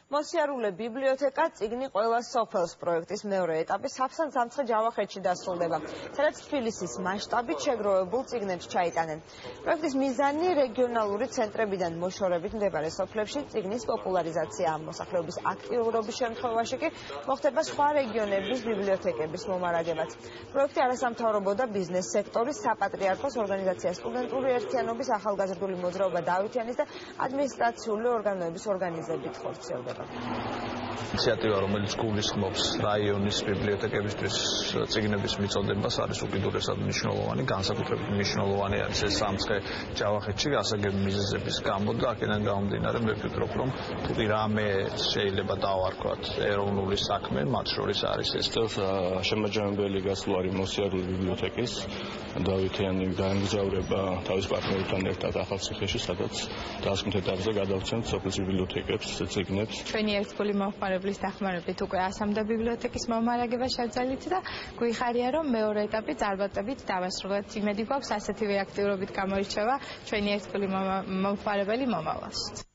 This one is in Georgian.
მოსიარულე ბიბლიოთეკა წიგნი ყველა სოფელს პროექტის მეორე ეტაპი საფსან-სამცხე ჯავახეთში დასრულდება, სადაც თბილისის მასშტაბით შეგროვებულ წიგნებს ჩაიტანენ. პროექტის მიზანი რეგიონალური ცენტრებიდან მოშორებით მდებარე სოფლებში წიგნის პოპულარიზაციაა. მოსახლეობის აქტიურობის შემთხვევაში კი მოხდება სხვა რეგიონების ბიბლიოთეკების მომარაგებაც. პროექტი არასამთავრობო და ბიზნეს სექტორის, საპატრიარქოს ორგანიზაცია სტუდენტური ერთიანობის, ახალგაზრდული მოძრაობა დავითიანის და ადმინისტრაციული ორგანოების ორგანიზებით ხორციელდება. ინიციატივა, რომელიც გულისხმობს რაიონის ბიბლიოთეკებისთვის წიგნების მიწოდებას, არის უკიდურესად მნიშვნელოვანი, განსაკუთრებით მნიშვნელოვანი არის ეს სამცხე ჯავახეთში გასაგები მიზეზების გამო და აქედან გამომდინარე მე ვფიქრობ, რომ თუ კი რამე შეიძლება დავარქვათ ეროვნული საქმე, მათ შორის არის ეს. შემაჯამებელი გასვლა არის მოსიარულე ბიბლიოთეკის დავითიანი გაემგზავრება თავის პარტნიორთან ერთად ახალციხეში, სადაც დასკვნით ეტაპზე გადავცემთ სოფლის ბიბლიოთეკებს წიგნებს. ჩვენი ერთგული მომხმარებლის დახმარებით უკვე 100 ბიბლიოთეკის მომარაგება შევძელით და გვიხარია, რომ მეორე ეტაპი წარმატებით დავასრულეთ. იმედი გვაქვს ასეთივე აქტიურობით გამოირჩევა ჩვენი ერთგული მომხმარებელი მომავალში.